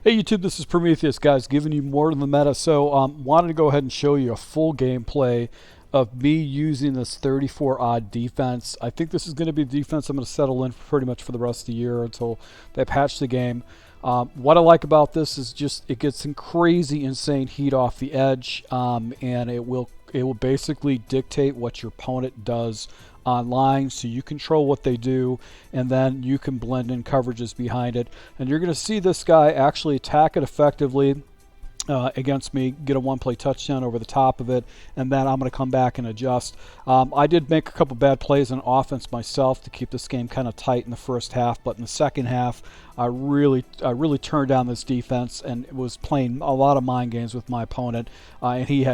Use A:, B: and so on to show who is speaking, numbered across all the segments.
A: Hey YouTube, this is Prometheus, guys, giving you more than the meta. So wanted to go ahead and show you a full gameplay of me using this 34 odd defense. I think this is going to be the defense I'm going to settle in pretty much for the rest of the year until they patch the game. What I like about this is just it gets some crazy insane heat off the edge, and it will basically dictate what your opponent does online, so you control what they do, and then you can blend in coverages behind it, and you're going to see this guy actually attack it effectively against me, get a one-play touchdown over the top of it, and then I'm going to come back and adjust. I did make a couple bad plays on offense myself to keep this game kind of tight in the first half, but in the second half I really turned down this defense and was playing a lot of mind games with my opponent, and he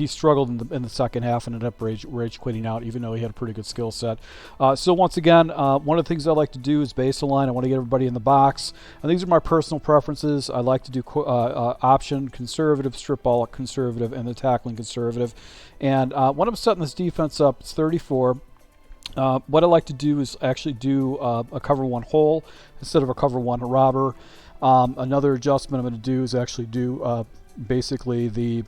A: struggled in the second half and ended up rage quitting out, even though he had a pretty good skill set. So once again, one of the things I like to do is base align. I want to get everybody in the box, and these are my personal preferences. I like to do option conservative, strip ball conservative, and the tackling conservative. And when I'm setting this defense up, it's 34. What I like to do is actually do a cover one hole instead of a cover one robber. Another adjustment I'm going to do is actually do basically the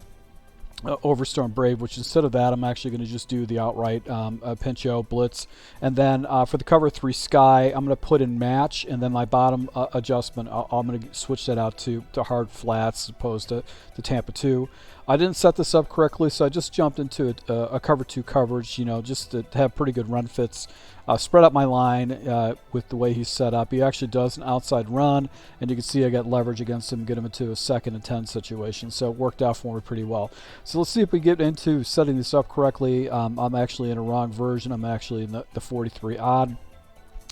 A: Overstorm Brave, which instead of that I'm actually going to just do the outright Pincho Blitz, and then for the cover 3 Sky I'm going to put in match, and then my bottom adjustment I'm going to switch that out to hard flats as opposed to the Tampa 2. I didn't set this up correctly, so I just jumped into a cover 2 coverage, you know, just to have pretty good run fits. Spread out my line with the way he's set up. He actually does an outside run, and you can see I got leverage against him, get him into a 2nd and 10 situation, so it worked out for me pretty well. So let's see if we get into setting this up correctly. I'm actually in a wrong version. I'm actually in the 43 odd.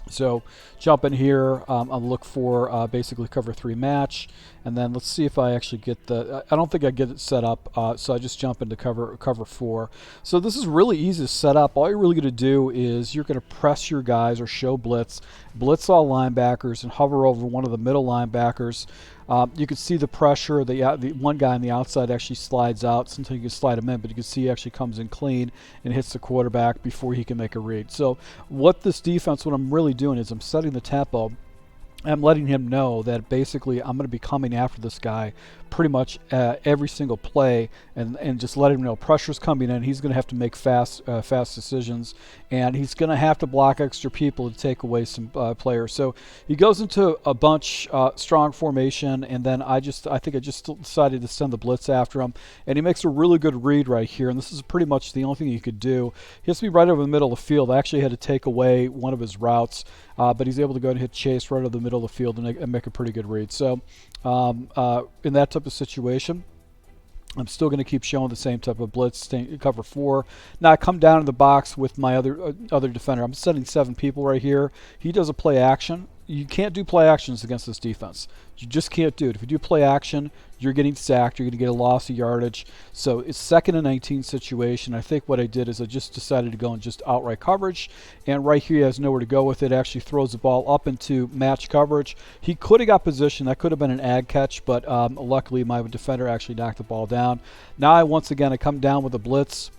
A: So jump in here, I'll look for basically cover 3 match, and then let's see if I actually get the, I don't think I get it set up, so I just jump into cover 4. So this is really easy to set up. All you're really going to do is you're going to press your guys or show blitz all linebackers, and hover over one of the middle linebackers. You can see the pressure. The one guy on the outside actually slides out. Sometimes you can slide him in, but you can see he actually comes in clean and hits the quarterback before he can make a read. So what this defense, what I'm really doing is I'm setting the tempo. I'm letting him know that basically I'm going to be coming after this guy pretty much every single play, and just letting him know pressure's coming in. He's going to have to make fast decisions, and he's going to have to block extra people to take away some players. So he goes into a bunch strong formation, and then I think I just decided to send the blitz after him, and he makes a really good read right here, and this is pretty much the only thing he could do. He has to be right over the middle of the field. I actually had to take away one of his routes, but he's able to go and hit chase right over the middle of the field and make a pretty good read. So in that type of situation, I'm still going to keep showing the same type of blitz, cover 4. Now I come down in the box with my other defender. I'm setting 7 people right here. He does a play action. You can't do play actions against this defense. You just can't do it. If you do play action, you're getting sacked. You're going to get a loss of yardage. So it's 2nd and 19 situation. I think what I did is I just decided to go and just outright coverage. And right here he has nowhere to go with it. Actually throws the ball up into match coverage. He could have got position. That could have been an ag catch, but luckily my defender actually knocked the ball down. Now once again I come down with a blitz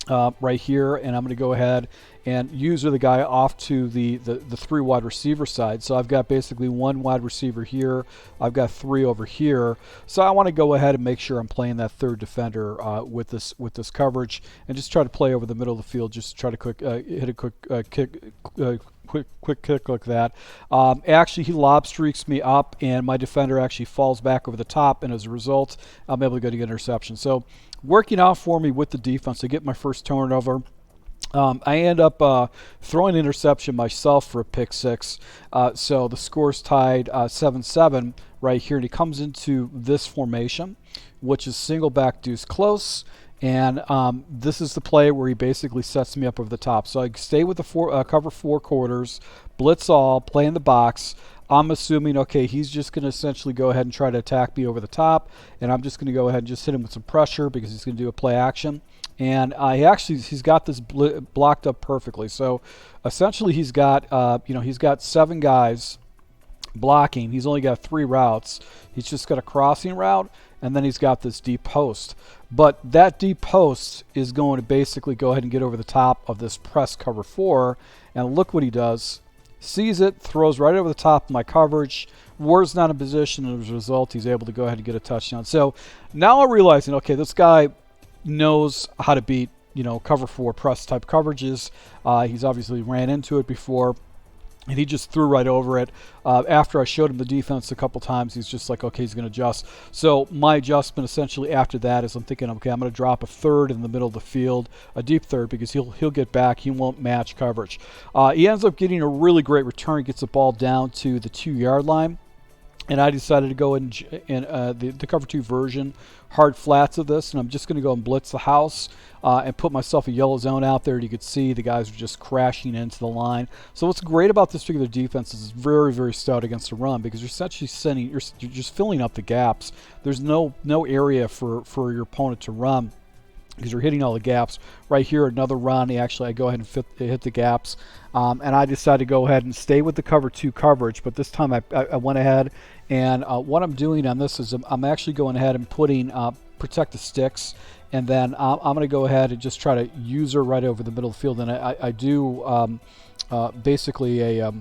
A: right here, and I'm going to go ahead and user the guy off to the 3 wide receiver side. So I've got basically 1 wide receiver here. I've got 3 over here. So I want to go ahead and make sure I'm playing that 3rd defender with this coverage, and just try to play over the middle of the field. Just try to hit a quick kick like that. Actually, he lob streaks me up, and my defender actually falls back over the top, and as a result, I'm able to get an interception. So working out for me with the defense. I get my first turnover. I end up throwing an interception myself for a pick 6. So the score's tied 7-7 right here. And he comes into this formation, which is single back deuce close. And this is the play where he basically sets me up over the top. So I stay with the cover 4 quarters, blitz all, play in the box. I'm assuming, okay, he's just going to essentially go ahead and try to attack me over the top, and I'm just going to go ahead and just hit him with some pressure because he's going to do a play action. And he's got this blocked up perfectly. So essentially he's got he's got 7 guys blocking. He's only got 3 routes. He's just got a crossing route, and then he's got this deep post. But that deep post is going to basically go ahead and get over the top of this press cover 4, and look what he does. Sees it, throws right over the top of my coverage, Ward's not in position, and as a result, he's able to go ahead and get a touchdown. So now I'm realizing, okay, this guy knows how to beat, you know, cover 4 press type coverages. He's obviously ran into it before, and he just threw right over it. After I showed him the defense a couple times, he's just like, okay, he's going to adjust. So my adjustment essentially after that is I'm thinking, okay, I'm going to drop a third in the middle of the field, a deep third, because he'll get back. He won't match coverage. He ends up getting a really great return. He gets the ball down to the 2-yard line. And I decided to go in the cover 2 version, hard flats of this, and I'm just going to go and blitz the house and put myself a yellow zone out there. And you could see the guys are just crashing into the line. So what's great about this particular defense is it's very, very stout against the run, because you're essentially you're just filling up the gaps. There's no area for your opponent to run, because you're hitting all the gaps. Right here, another run. I go ahead and hit the gaps. And I decided to go ahead and stay with the cover 2 coverage, but this time I went ahead and what I'm doing on this is I'm actually going ahead and putting protect the sticks, and then I'm going to go ahead and just try to use her right over the middle of the field. And I do basically a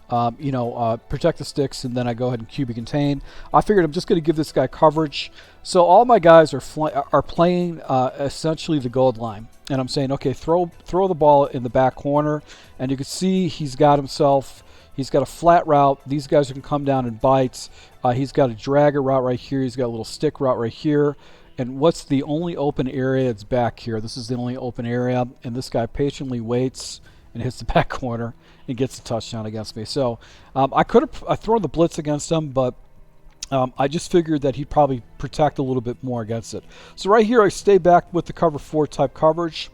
A: protect the sticks, and then I go ahead and QB contain. I figured I'm just going to give this guy coverage. So all my guys are playing essentially the gold line, and I'm saying, okay, throw the ball in the back corner, and you can see he's got a flat route. These guys can come down and bite. He's got a dragger route right here. He's got a little stick route right here. And what's the only open area? It's back here. This is the only open area, and this guy patiently waits and hits the back corner and gets a touchdown against me. So I could have thrown the blitz against him, but I just figured that he'd probably protect a little bit more against it. So right here, I stay back with the cover 4 type coverage,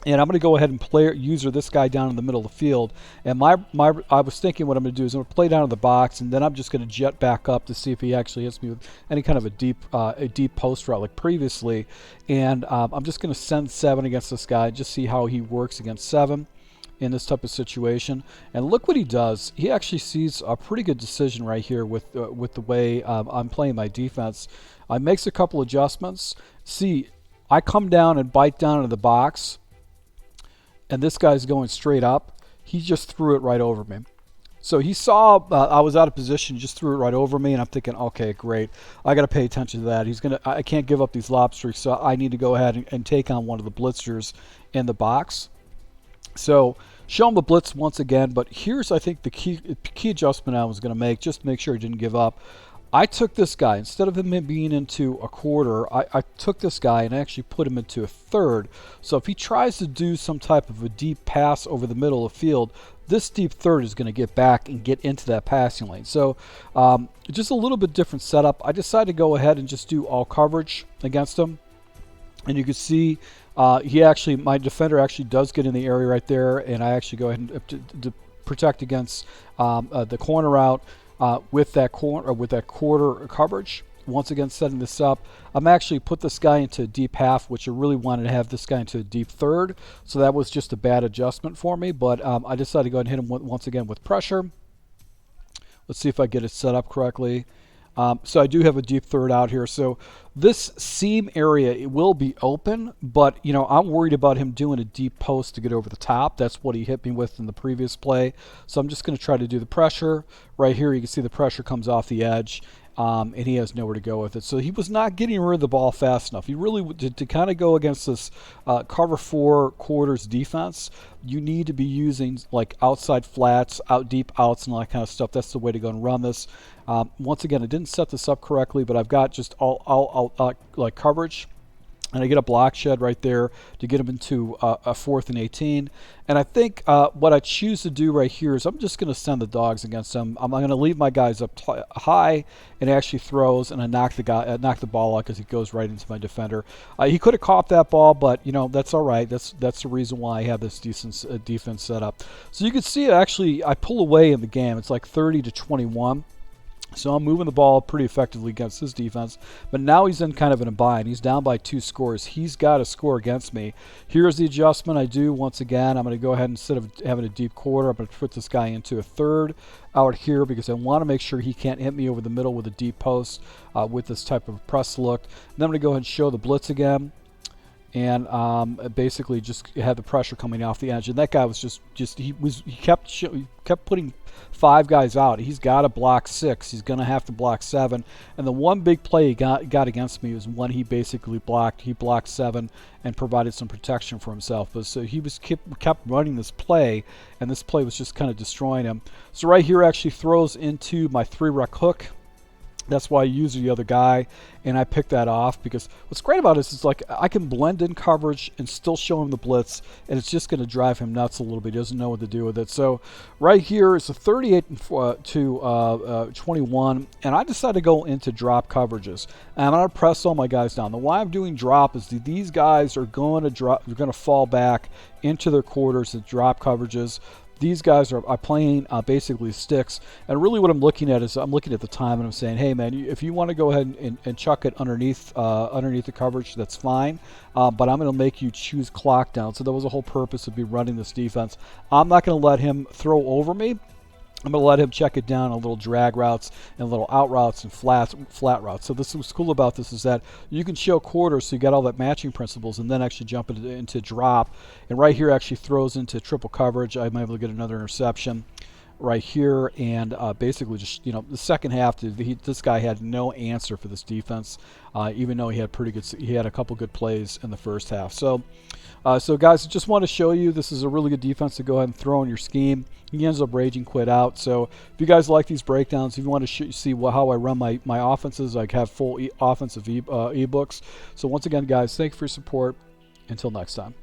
A: and I'm going to go ahead and user this guy down in the middle of the field. And I was thinking what I'm going to do is I'm going to play down in the box, and then I'm just going to jet back up to see if he actually hits me with any kind of a deep post route like previously. And I'm just going to send 7 against this guy, just see how he works against 7 in this type of situation. And look what he does. He actually sees a pretty good decision right here with the way I'm playing my defense. I makes a couple adjustments. See, I come down and bite down into the box, and this guy's going straight up. He just threw it right over me. So he saw I was out of position, just threw it right over me, and I'm thinking, okay, great. I got to pay attention to that. I can't give up these lob streaks, so I need to go ahead and take on one of the blitzers in the box. So show him the blitz once again, but here's, I think, the key adjustment I was going to make, just to make sure he didn't give up. I took this guy, instead of him being into a quarter, I took this guy and actually put him into a third. So if he tries to do some type of a deep pass over the middle of the field, this deep third is going to get back and get into that passing lane. So just a little bit different setup. I decided to go ahead and just do all coverage against him. And you can see my defender actually does get in the area right there, and I actually go ahead and to protect against the corner out. With that quarter coverage. Once again, setting this up. I'm actually put this guy into a deep half, which I really wanted to have this guy into a deep third. So that was just a bad adjustment for me, but I decided to go ahead and hit him once again with pressure. Let's see if I get it set up correctly. So I do have a deep third out here. So this seam area, it will be open, but I'm worried about him doing a deep post to get over the top. That's what he hit me with in the previous play. So I'm just going to try to do the pressure. Right here, you can see the pressure comes off the edge, and he has nowhere to go with it. So he was not getting rid of the ball fast enough. He really did, to kind of go against this cover 4 quarters defense. You need to be using like outside flats, deep outs, and all that kind of stuff. That's the way to go and run this. Once again, I didn't set this up correctly, but I've got just all like coverage, and I get a block shed right there to get him into a 4th and 18. And I think what I choose to do right here is I'm just going to send the dogs against him. I'm going to leave my guys up high, and actually throws, and I knock the ball out because he goes right into my defender. He could have caught that ball, but that's all right. That's the reason why I have this decent defense set up. So you can see actually I pull away in the game. It's like 30-21. So I'm moving the ball pretty effectively against his defense. But now he's in kind of a bind. He's down by 2 scores. He's got to score against me. Here's the adjustment I do once again. I'm going to go ahead, instead of having a deep quarter, I'm going to put this guy into a third out here because I want to make sure he can't hit me over the middle with a deep post with this type of press look. And then I'm going to go ahead and show the blitz again. And basically just had the pressure coming off the edge. And that guy was he kept putting 5 guys out. He's got to block 6. He's going to have to block 7. And the one big play he got against me was when he basically blocked. He blocked 7 and provided some protection for himself. But so he was kept running this play, and this play was just kind of destroying him. So right here actually throws into my 3-rec hook. That's why I use the other guy, and I pick that off, because what's great about this is like I can blend in coverage and still show him the blitz, and it's just going to drive him nuts a little bit. He doesn't know what to do with it. So right here is a 38 to 21, and I decided to go into drop coverages. And I'm going to press all my guys down. The why I'm doing drop is these guys are going to drop. They're going to fall back into their quarters and drop coverages. These guys are playing basically sticks, and really what I'm looking at is I'm looking at the time and I'm saying, hey man, if you want to go ahead and chuck it underneath the coverage, that's fine, but I'm going to make you choose clock down. So that was the whole purpose of me running this defense. I'm not going to let him throw over me. I'm going to let him check it down on little drag routes and little out routes and flat routes. So this what's cool about this is that you can show quarters, so you got all that matching principles, and then actually jump into drop. And right here actually throws into triple coverage. I'm able to get another interception right here, and basically just, you know, the second half, this guy had no answer for this defense, even though he had a couple good plays in the first half. So guys, just want to show you this is a really good defense to go ahead and throw in your scheme. He ends up raging quit out. So if you guys like these breakdowns, if you want to see how I run my offenses, I have full offensive ebooks. So once again, guys, thank you for your support. Until next time.